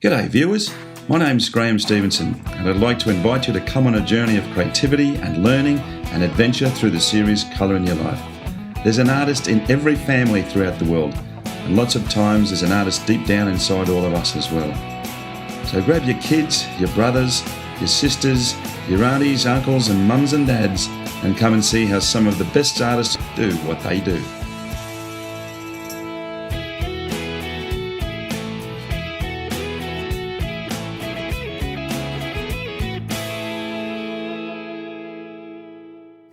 G'day viewers, my name's Graham Stevenson and I'd like to invite you to come on a journey of creativity and learning and adventure through the series Colour in Your Life. There's an artist in every family throughout the world, and lots of times there's an artist deep down inside all of us as well. So grab your kids, your brothers, your sisters, your aunties, uncles and mums and dads and come and see how some of the best artists do what they do.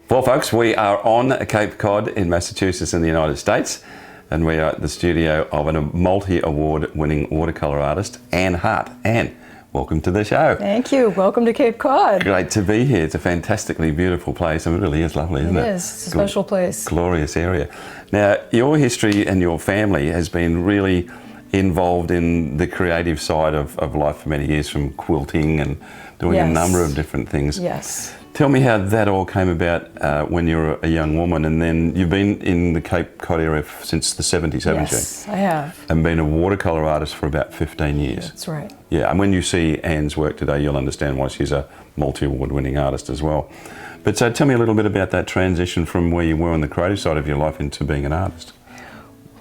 Well, folks, we are on Cape Cod in Massachusetts in the United States, and we are at the studio of a multi-award winning watercolour artist, Ann Hart. Ann, welcome to the show. Thank you. Welcome to Cape Cod. Great to be here. It's a fantastically beautiful place, and it really is lovely, isn't it? It is. It's a special place. Glorious area. Now, your history and your family has been really involved in the creative side of life for many years, from quilting and doing a number of different things. Yes. Tell me how that all came about when you were a young woman, and then you've been in the Cape Cod area since the 70s, haven't you? Yes, I have. And been a watercolour artist for about 15 years. That's right. Yeah, and when you see Ann's work today, you'll understand why she's a multi-award winning artist as well. But so tell me a little bit about that transition from where you were on the creative side of your life into being an artist.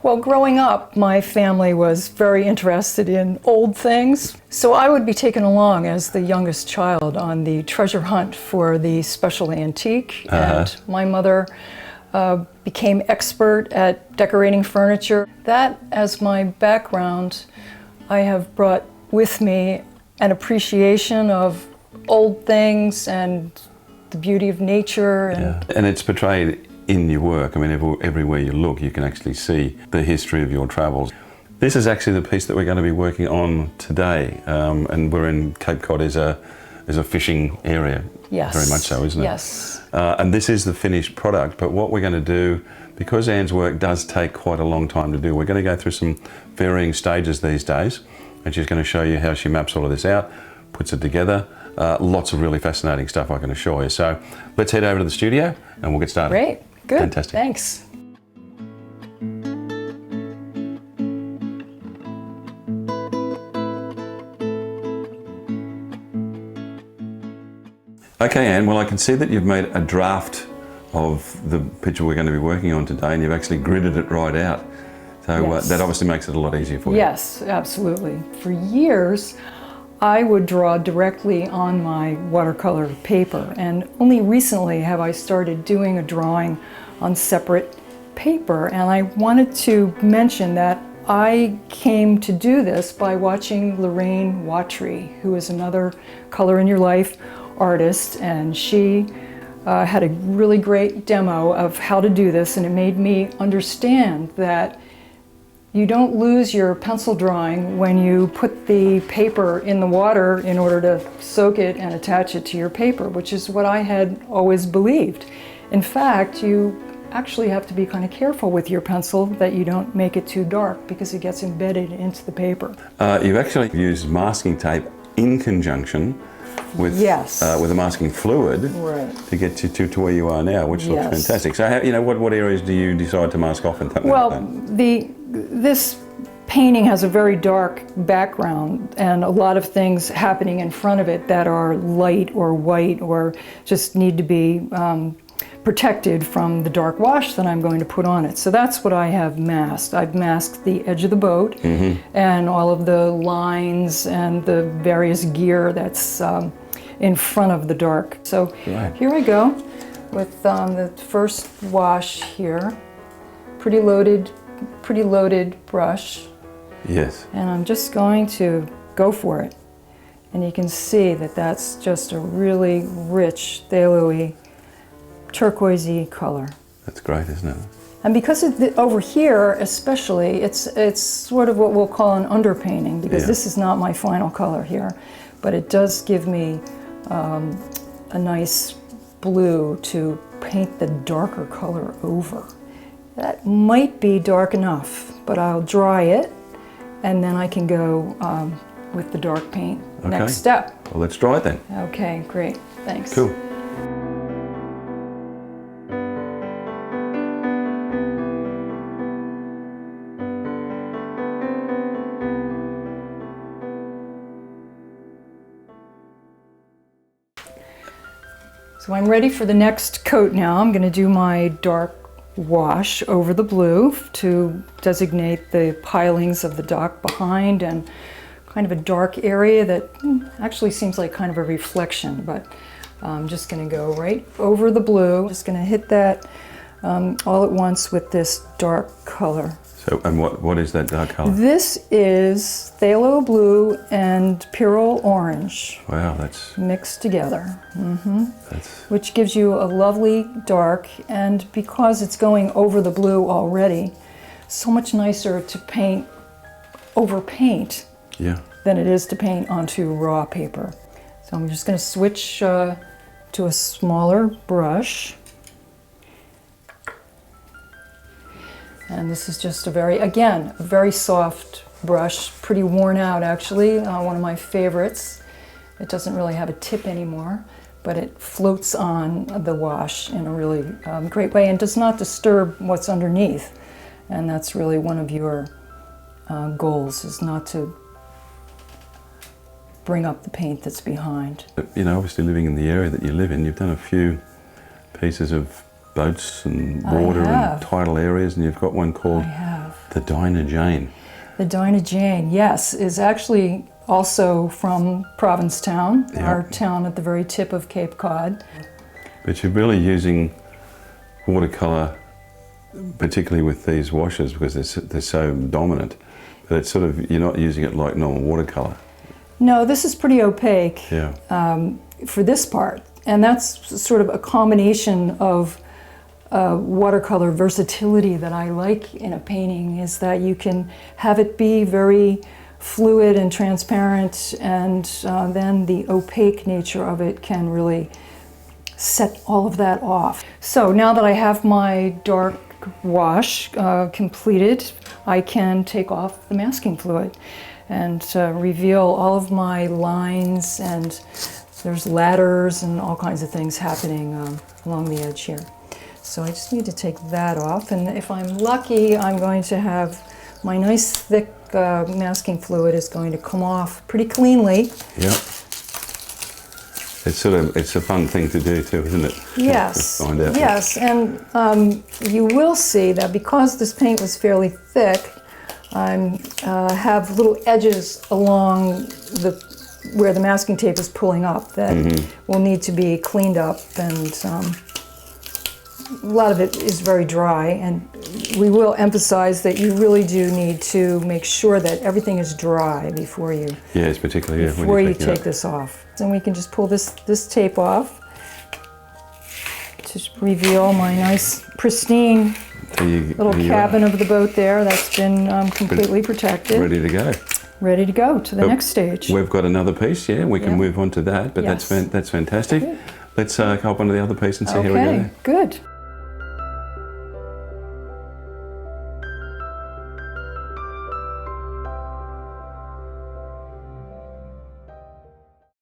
Well, growing up, my family was very interested in old things, so I would be taken along as the youngest child on the treasure hunt for the special antique. And my mother became expert at decorating furniture. That, as my background, I have brought with me an appreciation of old things and the beauty of nature. And it's portrayed in your work. I mean, everywhere you look, you can actually see the history of your travels. This is actually the piece that we're going to be working on today, and we're in Cape Cod is a fishing area. Yes. Very much so, isn't it? Yes. And this is the finished product, but what we're going to do, because Ann's work does take quite a long time to do, we're going to go through some varying stages these days, and she's going to show you how she maps all of this out, puts it together. Lots of really fascinating stuff, I can assure you. So let's head over to the studio and we'll get started. Great. Good. Fantastic. Thanks. Okay, Ann, well, I can see that you've made a draft of the picture we're going to be working on today, and you've actually gridded it right out. So Yes. that obviously makes it a lot easier for you. Yes, absolutely. For years, I would draw directly on my watercolor paper, and only recently have I started doing a drawing on separate paper. And I wanted to mention that I came to do this by watching Lorraine Watry, who is another Color in Your Life artist, and she had a really great demo of how to do this, and it made me understand that you don't lose your pencil drawing when you put the paper in the water in order to soak it and attach it to your paper, which is what I had always believed. In fact, you actually have to be kind of careful with your pencil that you don't make it too dark because it gets embedded into the paper. You've actually used masking tape in conjunction with a masking fluid to get you to where you are now, which looks fantastic. So, what areas do you decide to mask off? This painting has a very dark background and a lot of things happening in front of it that are light or white or just need to be protected from the dark wash that I'm going to put on it. So that's what I have masked. I've masked the edge of the boat and all of the lines and the various gear that's in front of the dark. So here I go with the first wash here. Pretty loaded brush. Yes. And I'm just going to go for it. And you can see that that's just a really rich, phthalo-y, turquoisey color. That's great, isn't it? And because over here especially, it's sort of what we'll call an underpainting, because this is not my final color here, but it does give me a nice blue to paint the darker color over. That might be dark enough, but I'll dry it and then I can go with the dark paint. Okay. Next step. Well, let's dry it then. Okay, great. Thanks. Cool. So I'm ready for the next coat now. I'm going to do my dark wash over the blue to designate the pilings of the dock behind and kind of a dark area that actually seems like kind of a reflection, but I'm just going to go right over the blue. Just going to hit that all at once with this dark color. So, and what is that dark color? This is phthalo blue and pyrrole orange. Wow, that's mixed together. That's Which gives you a lovely dark, and because it's going over the blue already, so much nicer to paint over paint than it is to paint onto raw paper. So I'm just going to switch to a smaller brush. And this is just a very soft brush, pretty worn out actually, one of my favorites. It doesn't really have a tip anymore, but it floats on the wash in a really great way and does not disturb what's underneath. And that's really one of your goals, is not to bring up the paint that's behind. You know, obviously living in the area that you live in, you've done a few pieces of boats and water and tidal areas, and you've got one called the Dinah Jane. The Dinah Jane, yes, is actually also from Provincetown, our town at the very tip of Cape Cod. But you're really using watercolor, particularly with these washes, because they're so dominant, but it's sort of, you're not using it like normal watercolor. No, this is pretty opaque for this part, and that's sort of a combination of watercolor versatility that I like in a painting, is that you can have it be very fluid and transparent, and then the opaque nature of it can really set all of that off. So now that I have my dark wash completed, I can take off the masking fluid and reveal all of my lines, and there's ladders and all kinds of things happening along the edge here. So I just need to take that off, and if I'm lucky, I'm going to have my nice thick masking fluid is going to come off pretty cleanly. Yep. It's a fun thing to do too, isn't it? Yes. To find out. Yes, and you will see that because this paint was fairly thick, I have little edges along where the masking tape is pulling up that will need to be cleaned up, and a lot of it is very dry, and we will emphasize that you really do need to make sure that everything is dry before you before you take this off. And we can just pull this tape off to reveal my nice pristine little cabin of the boat there that's been completely protected. Ready to go. Ready to go to the next stage. We've got another piece, we can move on to that, but that's fantastic. Good. Let's hop onto the other piece and see how we go there. Good.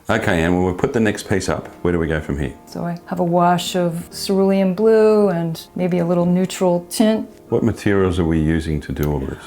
Okay, and we'll put the next piece up. Where do we go from here? So I have a wash of cerulean blue and maybe a little neutral tint. What materials are we using to do all this?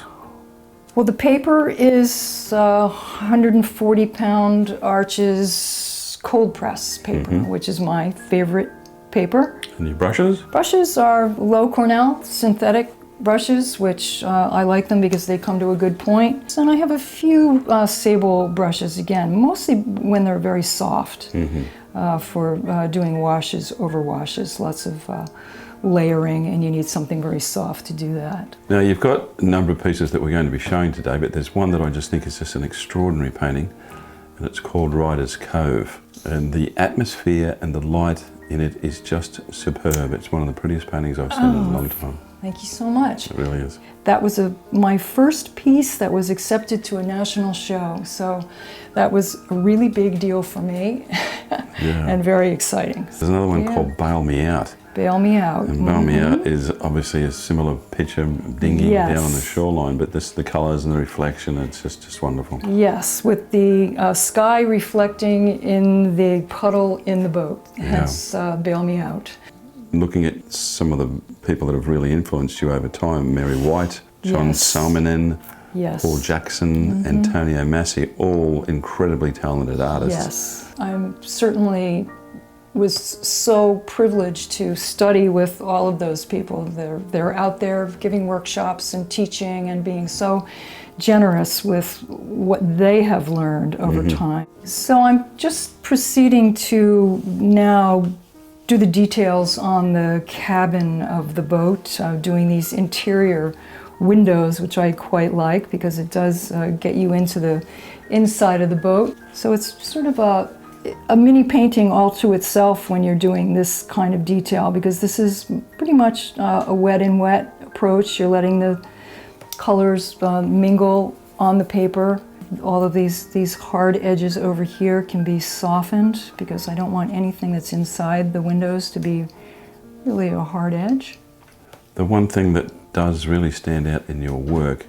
Well, the paper is 140-pound Arches cold press paper, which is my favorite paper. And your brushes? Brushes are Loew Cornell synthetic brushes, which I like them because they come to a good point. And I have a few sable brushes, again, mostly when they're very soft for doing washes over washes, lots of layering, and you need something very soft to do that. Now you've got a number of pieces that we're going to be showing today, but there's one that I just think is just an extraordinary painting, and it's called Ryders Cove. And the atmosphere and the light in it is just superb. It's one of the prettiest paintings I've seen in a long time. Thank you so much. It really is. That was my first piece that was accepted to a national show, so that was a really big deal for me and very exciting. There's another one called Bail Me Out. Bail Me Out. And Bail Me Out is obviously a similar picture, dinghy down on the shoreline, but the colours and the reflection, it's just wonderful. Yes, with the sky reflecting in the puddle in the boat, hence Bail Me Out. Looking at some of the people that have really influenced you over time, Mary White, John Salminen, Paul Jackson, Antonio Massi, all incredibly talented artists. Yes, I'm certainly was so privileged to study with all of those people. They're out there giving workshops and teaching and being so generous with what they have learned over time. So I'm just proceeding to now do the details on the cabin of the boat, doing these interior windows, which I quite like because it does get you into the inside of the boat. So it's sort of a mini painting all to itself when you're doing this kind of detail, because this is pretty much a wet in wet approach. You're letting the colors mingle on the paper. All of these hard edges over here can be softened because I don't want anything that's inside the windows to be really a hard edge. The one thing that does really stand out in your work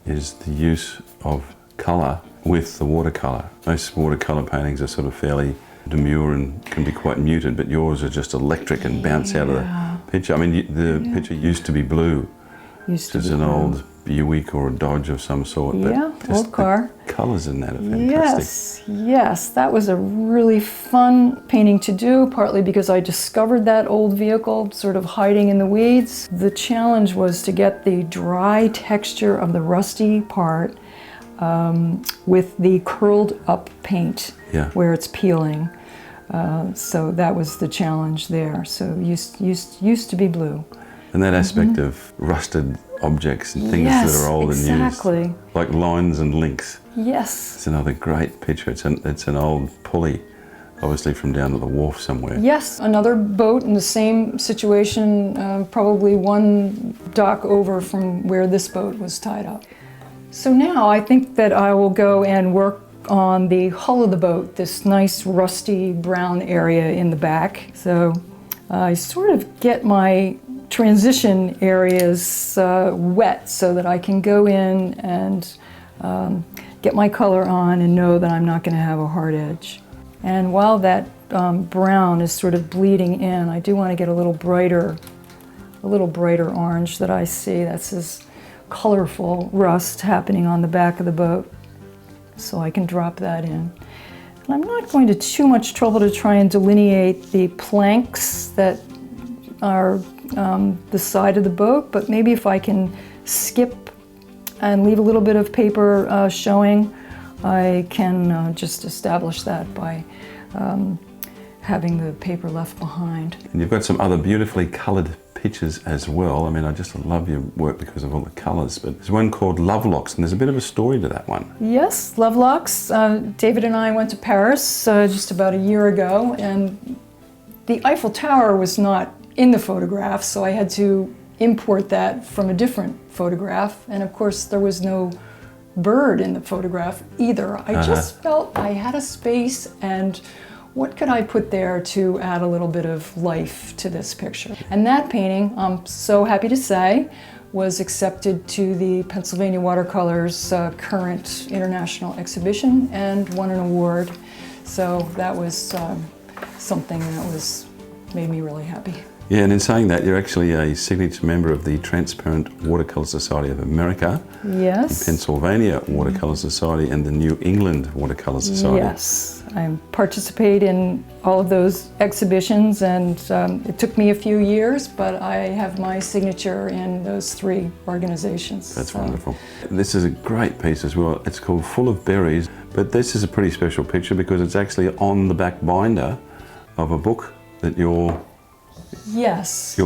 is the use of colour with the watercolour. Most watercolour paintings are sort of fairly demure and can be quite muted, but yours are just electric and bounce out of the picture. I mean, the picture used to be blue. It's an old Buick or a Dodge of some sort. Yeah, old car. The colours in that are fantastic. Yes, that was a really fun painting to do, partly because I discovered that old vehicle sort of hiding in the weeds. The challenge was to get the dry texture of the rusty part with the curled up paint where it's peeling. So that was the challenge there. So used to be blue. And that aspect of rusted objects and things that are old and used, like lines and links. Yes. It's another great picture. It's an old pulley, obviously from down to the wharf somewhere. Yes, another boat in the same situation, probably one dock over from where this boat was tied up. So now I think that I will go and work on the hull of the boat, this nice rusty brown area in the back. So I sort of get my transition areas wet so that I can go in and get my color on and know that I'm not going to have a hard edge. And while that brown is sort of bleeding in, I do want to get a little brighter orange that I see. That's this colorful rust happening on the back of the boat. So I can drop that in. And I'm not going to too much trouble to try and delineate the planks that are the side of the boat, but maybe if I can skip and leave a little bit of paper showing, I can just establish that by having the paper left behind. And you've got some other beautifully coloured pictures as well. I mean, I just love your work because of all the colours, but there's one called Love Locks, and there's a bit of a story to that one. Yes, Love Locks. David and I went to Paris just about a year ago, and the Eiffel Tower was not in the photograph, so I had to import that from a different photograph, and of course there was no bird in the photograph either. I just felt I had a space, and what could I put there to add a little bit of life to this picture? And that painting, I'm so happy to say, was accepted to the Pennsylvania Watercolor's current international exhibition and won an award. So that was something that made me really happy. Yeah, and in saying that, you're actually a signature member of the Transparent Watercolor Society of America, yes, the Pennsylvania Watercolor Society, and the New England Watercolor Society. Yes, I participate in all of those exhibitions, and it took me a few years, but I have my signature in those three organizations. That's wonderful. This is a great piece as well. It's called Full of Berries, but this is a pretty special picture because it's actually on the back binder of a book that you're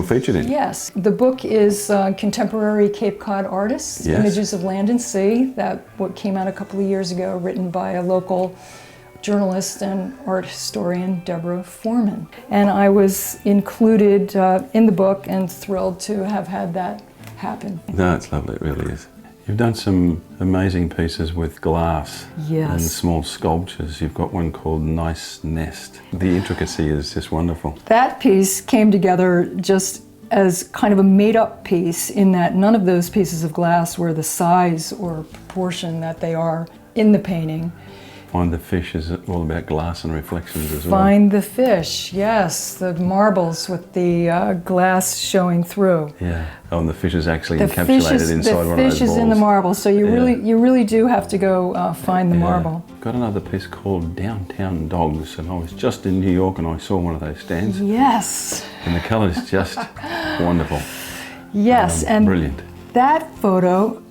featured in. Yes. The book is Contemporary Cape Cod Artists, Images of Land and Sea. That book came out a couple of years ago, written by a local journalist and art historian, Deborah Foreman. And I was included in the book and thrilled to have had that happen. No, it's lovely, it really is. You've done some amazing pieces with glass and small sculptures. You've got one called Nice Nest. The intricacy is just wonderful. That piece came together just as kind of a made-up piece in that none of those pieces of glass were the size or proportion that they are in the painting. Find the Fish is all about glass and reflections as well. Find the Fish, yes, the marbles with the glass showing through. Yeah. Oh, and the fish is actually encapsulated inside one of those balls. The fish is in the marble, so you really do have to go find the marble. Got another piece called Downtown Dogs, and I was just in New York and I saw one of those stands. Yes. And the colour is just wonderful. Yes, and brilliant. That photo,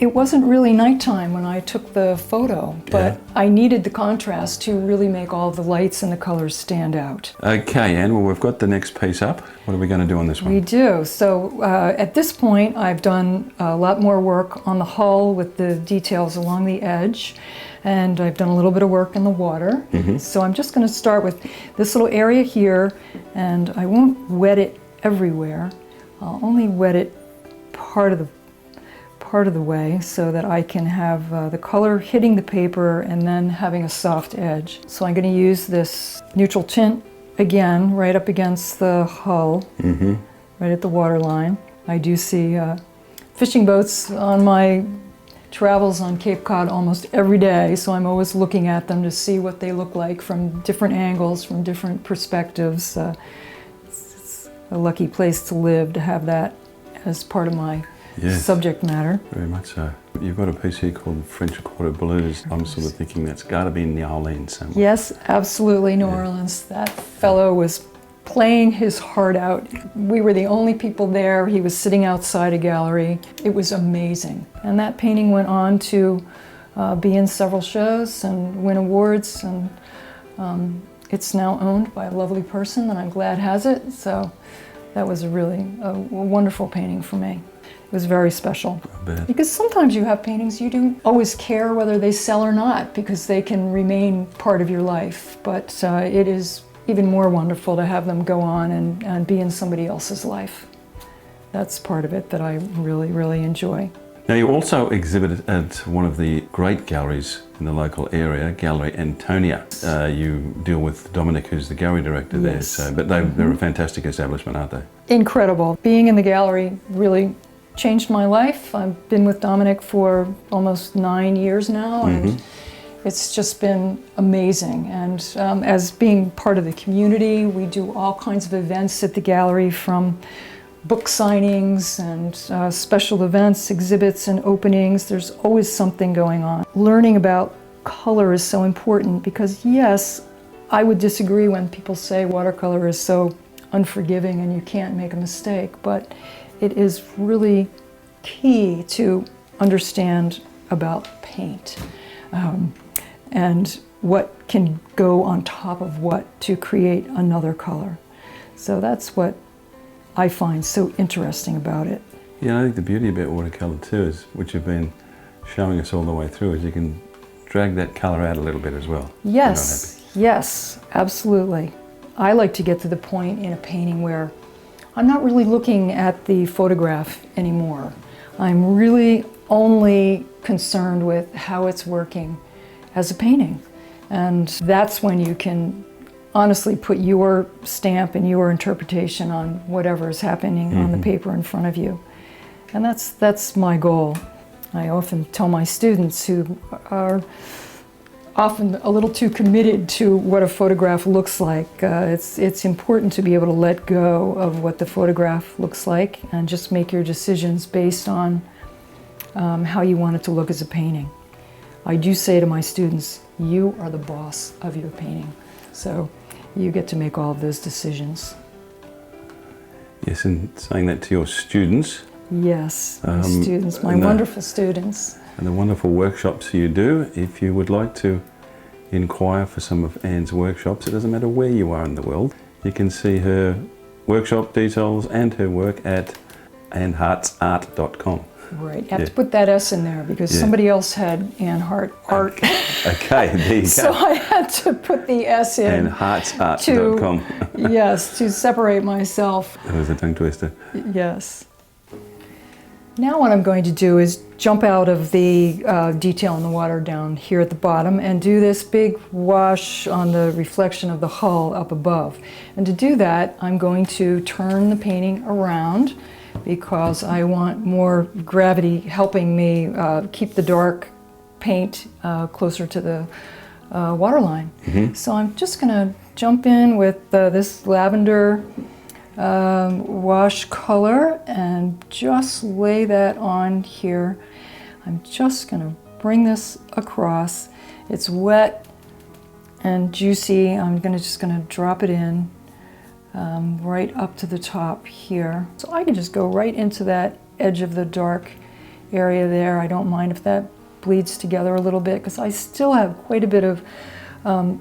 it wasn't really nighttime when I took the photo, but I needed the contrast to really make all the lights and the colors stand out. Okay, Anne, well, we've got the next piece up. What are we going to do on this one? We do. So at this point, I've done a lot more work on the hull with the details along the edge, and I've done a little bit of work in the water. So I'm just going to start with this little area here, and I won't wet it everywhere. I'll only wet it part of the way so that I can have the color hitting the paper and then having a soft edge. So I'm going to use this neutral tint again right up against the hull, right at the water line. I do see fishing boats on my travels on Cape Cod almost every day, so I'm always looking at them to see what they look like from different angles, from different perspectives. It's a lucky place to live to have that as part of my subject matter. Very much so. You've got a piece here called French Quarter Blues. I'm sort of thinking that's got to be in New Orleans somewhere. Yes, absolutely, New Orleans. That fellow was playing his heart out. We were the only people there. He was sitting outside a gallery. It was amazing. And that painting went on to be in several shows and win awards, and it's now owned by a lovely person that I'm glad has it. So that was a wonderful painting for me. It was very special. Because sometimes you have paintings you don't always care whether they sell or not, because they can remain part of your life. But it is even more wonderful to have them go on and be in somebody else's life. That's part of it that I really, really enjoy. Now, you also exhibited at one of the great galleries in the local area, Gallery Antonia. You deal with Dominic, who's the gallery director there. But they're a fantastic establishment, aren't they? Incredible. Being in the gallery really changed my life. I've been with Dominic for almost 9 years now, and it's just been amazing. And as being part of the community, we do all kinds of events at the gallery, from book signings and special events, exhibits and openings. There's always something going on. Learning about color is so important because, yes, I would disagree when people say watercolor is so unforgiving and you can't make a mistake, but it is really key to understand about paint and what can go on top of what to create another color. So that's what I find so interesting about it. Yeah, I think the beauty about watercolor too is, which you've been showing us all the way through, is you can drag that color out a little bit as well. Yes, yes, absolutely. I like to get to the point in a painting where I'm not really looking at the photograph anymore. I'm really only concerned with how it's working as a painting. And that's when you can honestly put your stamp and your interpretation on whatever is happening on the paper in front of you. And that's my goal. I often tell my students, who are often a little too committed to what a photograph looks like, it's important to be able to let go of what the photograph looks like and just make your decisions based on how you want it to look as a painting. I do say to my students, you are the boss of your painting. So you get to make all of those decisions. Yes, and saying that to your students. Yes, my students, my wonderful students. And the wonderful workshops you do. If you would like to inquire for some of Ann's workshops, it doesn't matter where you are in the world. You can see her workshop details and her work at annhartsart.com. Right, you have to put that S in there because somebody else had Ann Hart art. Okay, there you go. So I had to put the S in. Annhartsart.com. Yes, to separate myself. That was a tongue twister. Yes. Now what I'm going to do is jump out of the detail in the water down here at the bottom and do this big wash on the reflection of the hull up above. And to do that, I'm going to turn the painting around because I want more gravity helping me keep the dark paint closer to the waterline. So I'm just going to jump in with this lavender wash color and just lay that on here. I'm just going to bring this across. It's wet and juicy. I'm just going to drop it in right up to the top here. So I can just go right into that edge of the dark area there. I don't mind if that bleeds together a little bit because I still have quite a bit of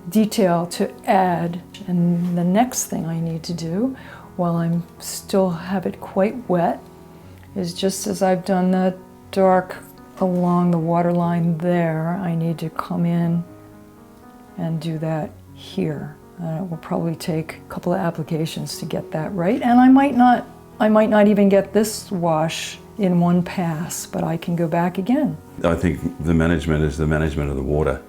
detail to add. And the next thing I need to do while I'm still have it quite wet is, just as I've done the dark along the waterline there, I need to come in and do that here. It will probably take a couple of applications to get that right, and I might not even get this wash in one pass, but I can go back again. I think the management is the management of the water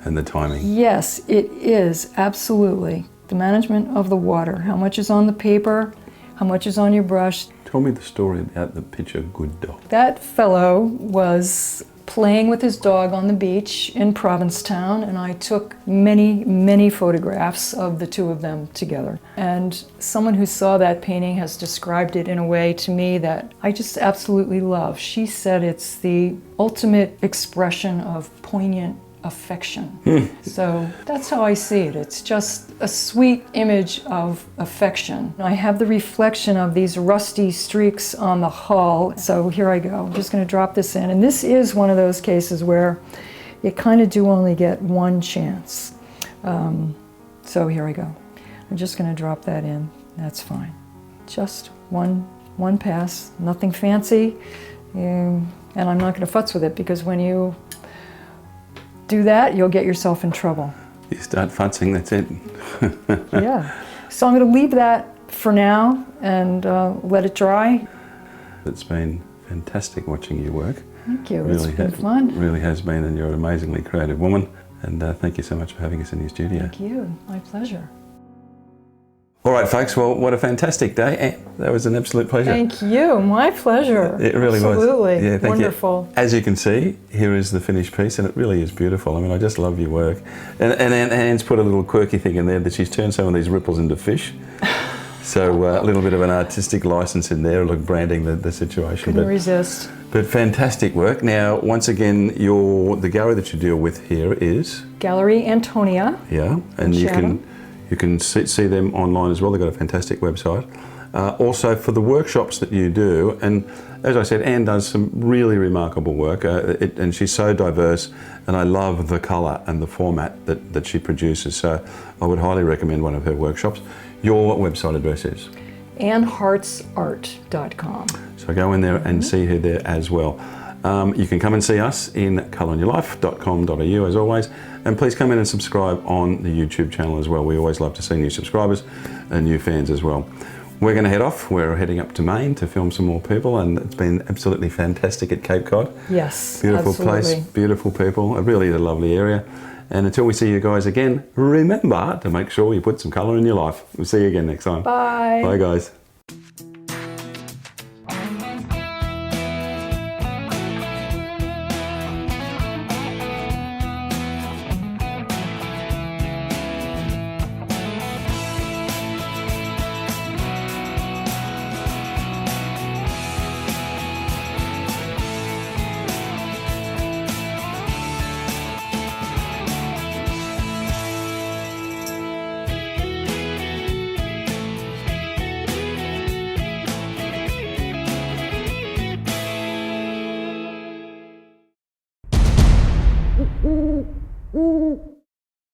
and the timing. Yes, it is, absolutely. The management of the water. How much is on the paper, how much is on your brush. Tell me the story about the picture Good Dog. That fellow was playing with his dog on the beach in Provincetown, and I took many, many photographs of the two of them together. And someone who saw that painting has described it in a way to me that I just absolutely love. She said it's the ultimate expression of poignant affection. So that's how I see it. It's just a sweet image of affection. I have the reflection of these rusty streaks on the hull. So here I go. I'm just going to drop this in. And this is one of those cases where you kind of do only get one chance. So here I go. I'm just going to drop that in. That's fine. Just one pass, nothing fancy. And I'm not going to futz with it, because when you do that, you'll get yourself in trouble. You start futzing, that's it. Yeah. So I'm going to leave that for now and let it dry. It's been fantastic watching you work. Thank you. Really it's been fun. Really has been, and you're an amazingly creative woman. And thank you so much for having us in your studio. Thank you. My pleasure. All right, folks. Well, what a fantastic day. Ann, that was an absolute pleasure. Thank you. My pleasure. It really was. Absolutely. Yeah, thank Wonderful. you. As you can see, here is the finished piece, and it really is beautiful. I mean, I just love your work. And Ann's put a little quirky thing in there that she's turned some of these ripples into fish. So a little bit of an artistic license in there, like branding the situation. Couldn't resist. But fantastic work. Now, once again, the gallery that you deal with here is Gallery Antonia. Yeah, and you can see them online as well. They've got a fantastic website. Also, for the workshops that you do, and as I said, Ann does some really remarkable work, and she's so diverse, and I love the colour and the format that she produces. So I would highly recommend one of her workshops. Your website address is? AnnHartsArt.com. So go in there and see her there as well. You can come and see us in colorinyourlife.com.au as always, and please come in and subscribe on the YouTube channel as well. We always love to see new subscribers and new fans as well. We're going to head off. We're heading up to Maine to film some more people, and it's been absolutely fantastic at Cape Cod. Yes, beautiful absolutely. Place, beautiful people. It really is a lovely area. And until we see you guys again, remember to make sure you put some colour in your life. We'll see you again next time. Bye. Bye, guys.